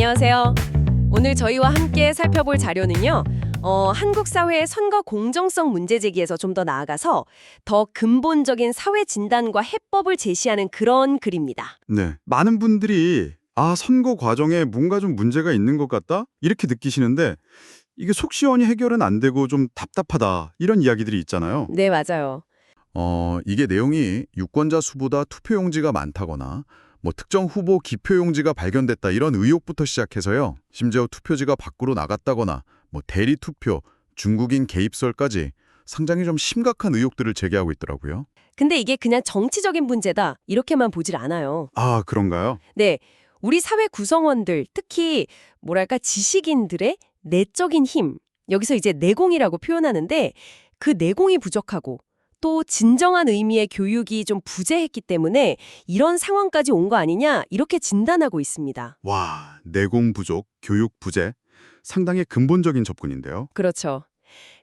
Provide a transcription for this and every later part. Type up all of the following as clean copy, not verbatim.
안녕하세요. 오늘 저희와 함께 살펴볼 자료는요. 한국 사회의 선거 공정성 문제 제기에서 좀 더 나아가서 더 근본적인 사회 진단과 해법을 제시하는 그런 글입니다. 네. 많은 분들이 선거 과정에 뭔가 좀 문제가 있는 것 같다? 이렇게 느끼시는데 이게 속 시원히 해결은 안 되고 좀 답답하다. 이런 이야기들이 있잖아요. 네, 맞아요. 이게 내용이 유권자 수보다 투표용지가 많다거나 뭐 특정 후보 기표용지가 발견됐다 이런 의혹부터 시작해서요. 심지어 투표지가 밖으로 나갔다거나 뭐 대리 투표, 중국인 개입설까지 상당히 좀 심각한 의혹들을 제기하고 있더라고요. 근데 이게 그냥 정치적인 문제다 이렇게만 보질 않아요. 아, 그런가요? 네, 우리 사회 구성원들, 특히 뭐랄까 지식인들의 내적인 힘, 여기서 이제 내공이라고 표현하는데 그 내공이 부족하고 또 진정한 의미의 교육이 좀 부재했기 때문에 이런 상황까지 온 거 아니냐 이렇게 진단하고 있습니다. 와, 내공 부족, 교육 부재. 상당히 근본적인 접근인데요. 그렇죠.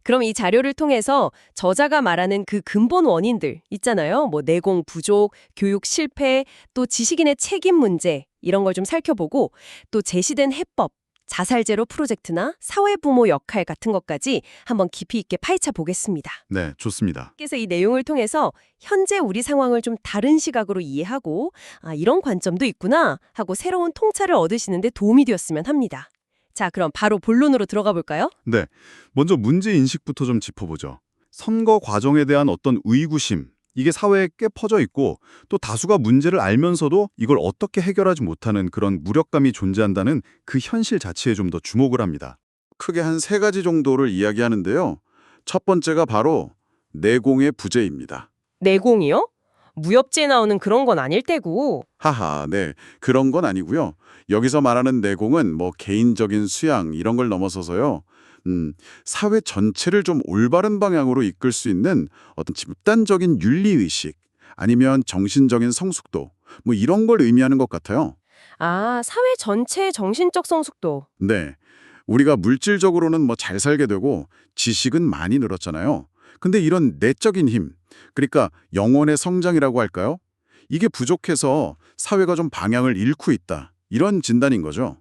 그럼 이 자료를 통해서 저자가 말하는 그 근본 원인들 있잖아요. 뭐 내공 부족, 교육 실패, 또 지식인의 책임 문제 이런 걸 좀 살펴보고 또 제시된 해법, 자살제로 프로젝트나 사회부모 역할 같은 것까지 한번 깊이 있게 파헤쳐 보겠습니다. 네, 좋습니다. 그래서 이 내용을 통해서 현재 우리 상황을 좀 다른 시각으로 이해하고 이런 관점도 있구나 하고 새로운 통찰을 얻으시는 데 도움이 되었으면 합니다. 자, 그럼 바로 본론으로 들어가 볼까요? 네, 먼저 문제 인식부터 좀 짚어보죠. 선거 과정에 대한 어떤 의구심, 이게 사회에 꽤 퍼져 있고 또 다수가 문제를 알면서도 이걸 어떻게 해결하지 못하는 그런 무력감이 존재한다는 그 현실 자체에 좀 더 주목을 합니다. 크게 한 3가지 정도를 이야기하는데요. 첫 번째가 바로 내공의 부재입니다. 내공이요? 무협지에 나오는 그런 건 아닐 테고. 하하, 네. 그런 건 아니고요. 여기서 말하는 내공은 뭐 개인적인 수양 이런 걸 넘어서서요. 사회 전체를 좀 올바른 방향으로 이끌 수 있는 어떤 집단적인 윤리의식 아니면 정신적인 성숙도 뭐 이런 걸 의미하는 것 같아요. 사회 전체의 정신적 성숙도. 네. 우리가 물질적으로는 뭐 잘 살게 되고 지식은 많이 늘었잖아요. 근데 이런 내적인 힘, 그러니까 영혼의 성장이라고 할까요? 이게 부족해서 사회가 좀 방향을 잃고 있다. 이런 진단인 거죠.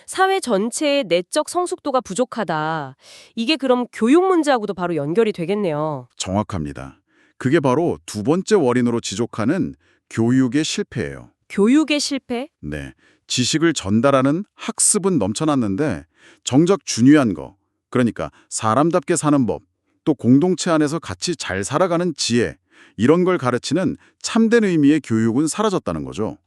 사회 전체의 내적 성숙도가 부족하다. 이게 그럼 교육 문제하고도 바로 연결이 되겠네요. 정확합니다. 그게 바로 두 번째 원인으로 지적하는 교육의 실패예요. 교육의 실패? 네. 지식을 전달하는 학습은 넘쳐났는데 정작 중요한 거, 그러니까 사람답게 사는 법, 또 공동체 안에서 같이 잘 살아가는 지혜, 이런 걸 가르치는 참된 의미의 교육은 사라졌다는 거죠.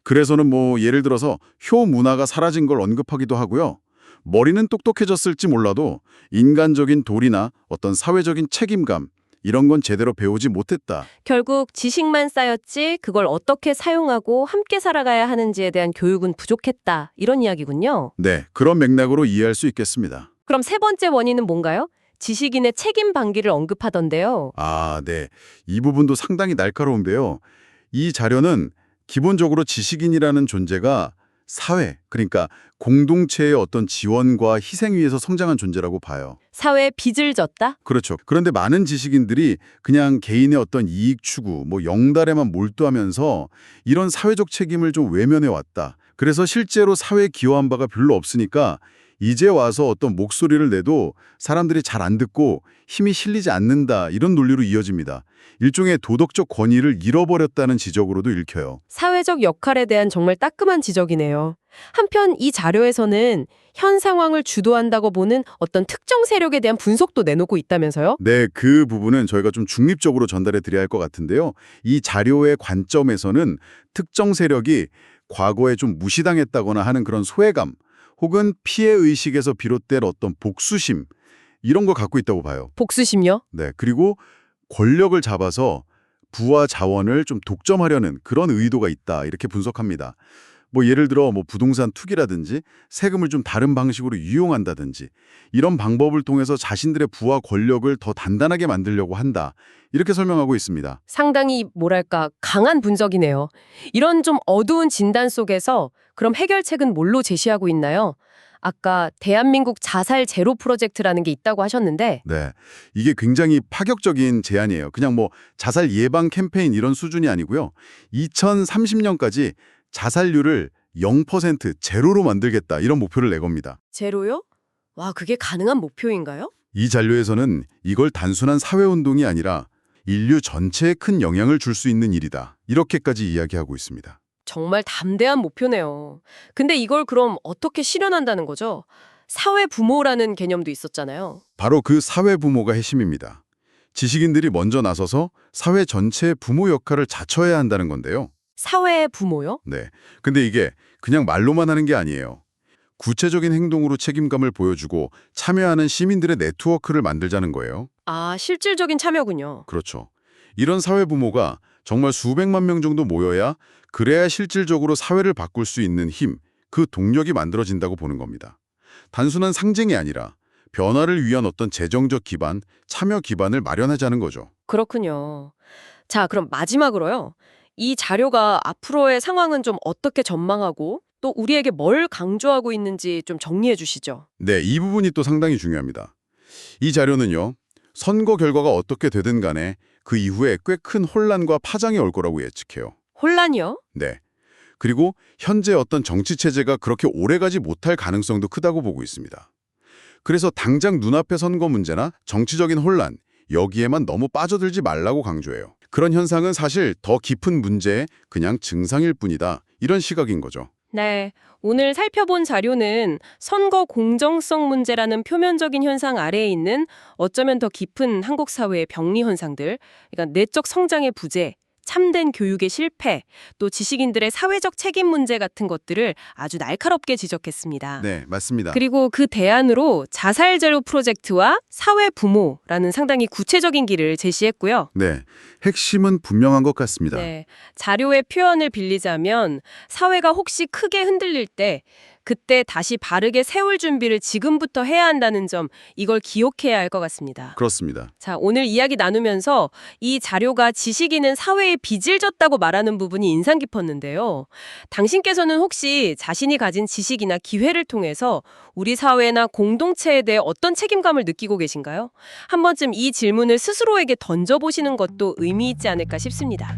그래서는 뭐 예를 들어서 효 문화가 사라진 걸 언급하기도 하고요. 머리는 똑똑해졌을지 몰라도 인간적인 도리나 어떤 사회적인 책임감, 이런 건 제대로 배우지 못했다. 결국 지식만 쌓였지 그걸 어떻게 사용하고 함께 살아가야 하는지에 대한 교육은 부족했다. 이런 이야기군요. 네, 그런 맥락으로 이해할 수 있겠습니다. 그럼 세 번째 원인은 뭔가요? 지식인의 책임 방기를 언급하던데요. 네. 이 부분도 상당히 날카로운데요. 이 자료는 기본적으로 지식인이라는 존재가 사회, 그러니까 공동체의 어떤 지원과 희생 위에서 성장한 존재라고 봐요. 사회에 빚을 졌다? 그렇죠. 그런데 많은 지식인들이 그냥 개인의 어떤 이익 추구, 뭐 영달에만 몰두하면서 이런 사회적 책임을 좀 외면해 왔다. 그래서 실제로 사회에 기여한 바가 별로 없으니까 이제 와서 어떤 목소리를 내도 사람들이 잘 안 듣고 힘이 실리지 않는다. 이런 논리로 이어집니다. 일종의 도덕적 권위를 잃어버렸다는 지적으로도 읽혀요. 사회적 역할에 대한 정말 따끔한 지적이네요. 한편 이 자료에서는 현 상황을 주도한다고 보는 어떤 특정 세력에 대한 분석도 내놓고 있다면서요? 네, 그 부분은 저희가 좀 중립적으로 전달해 드려야 할 것 같은데요. 이 자료의 관점에서는 특정 세력이 과거에 좀 무시당했다거나 하는 그런 소외감 혹은 피해의식에서 비롯된 어떤 복수심 이런 걸 갖고 있다고 봐요. 복수심요? 네, 그리고 권력을 잡아서 부와 자원을 좀 독점하려는 그런 의도가 있다 이렇게 분석합니다. 뭐 예를 들어 뭐 부동산 투기라든지 세금을 좀 다른 방식으로 유용한다든지 이런 방법을 통해서 자신들의 부와 권력을 더 단단하게 만들려고 한다 이렇게 설명하고 있습니다. 상당히 뭐랄까 강한 분석이네요. 이런 좀 어두운 진단 속에서 그럼 해결책은 뭘로 제시하고 있나요? 아까 대한민국 자살 제로 프로젝트라는 게 있다고 하셨는데 네, 이게 굉장히 파격적인 제안이에요. 그냥 뭐 자살 예방 캠페인 이런 수준이 아니고요. 2030년까지 자살률을 0% 제로로 만들겠다 이런 목표를 내겁니다. 제로요? 와, 그게 가능한 목표인가요? 이 잔료에서는 이걸 단순한 사회운동이 아니라 인류 전체에 큰 영향을 줄 수 있는 일이다. 이렇게까지 이야기하고 있습니다. 정말 담대한 목표네요. 근데 이걸 그럼 어떻게 실현한다는 거죠? 사회 부모라는 개념도 있었잖아요. 바로 그 사회 부모가 핵심입니다. 지식인들이 먼저 나서서 사회 전체의 부모 역할을 자처해야 한다는 건데요. 사회 부모요? 네. 근데 이게 그냥 말로만 하는 게 아니에요. 구체적인 행동으로 책임감을 보여주고 참여하는 시민들의 네트워크를 만들자는 거예요. 아, 실질적인 참여군요. 그렇죠. 이런 사회 부모가 정말 수백만 명 정도 모여야 그래야 실질적으로 사회를 바꿀 수 있는 힘, 그 동력이 만들어진다고 보는 겁니다. 단순한 상징이 아니라 변화를 위한 어떤 재정적 기반, 참여 기반을 마련하자는 거죠. 그렇군요. 자, 그럼 마지막으로요. 이 자료가 앞으로의 상황은 좀 어떻게 전망하고 또 우리에게 뭘 강조하고 있는지 좀 정리해 주시죠. 네, 이 부분이 또 상당히 중요합니다. 이 자료는요, 선거 결과가 어떻게 되든 간에 그 이후에 꽤 큰 혼란과 파장이 올 거라고 예측해요. 혼란이요? 네. 그리고 현재 어떤 정치 체제가 그렇게 오래가지 못할 가능성도 크다고 보고 있습니다. 그래서 당장 눈앞의 선거 문제나 정치적인 혼란, 여기에만 너무 빠져들지 말라고 강조해요. 그런 현상은 사실 더 깊은 문제의 그냥 증상일 뿐이다. 이런 시각인 거죠. 네, 오늘 살펴본 자료는 선거 공정성 문제라는 표면적인 현상 아래에 있는 어쩌면 더 깊은 한국 사회의 병리 현상들, 그러니까 내적 성장의 부재, 참된 교육의 실패, 또 지식인들의 사회적 책임 문제 같은 것들을 아주 날카롭게 지적했습니다. 네, 맞습니다. 그리고 그 대안으로 자살 제로 프로젝트와 사회 부모라는 상당히 구체적인 길을 제시했고요. 네, 핵심은 분명한 것 같습니다. 네, 자료의 표현을 빌리자면 사회가 혹시 크게 흔들릴 때 그때 다시 바르게 세울 준비를 지금부터 해야 한다는 점, 이걸 기억해야 할 것 같습니다. 그렇습니다. 자, 오늘 이야기 나누면서 이 자료가 지식인은 사회에 빚을 졌다고 말하는 부분이 인상 깊었는데요. 당신께서는 혹시 자신이 가진 지식이나 기회를 통해서 우리 사회나 공동체에 대해 어떤 책임감을 느끼고 계신가요? 한 번쯤 이 질문을 스스로에게 던져보시는 것도 의미 있지 않을까 싶습니다.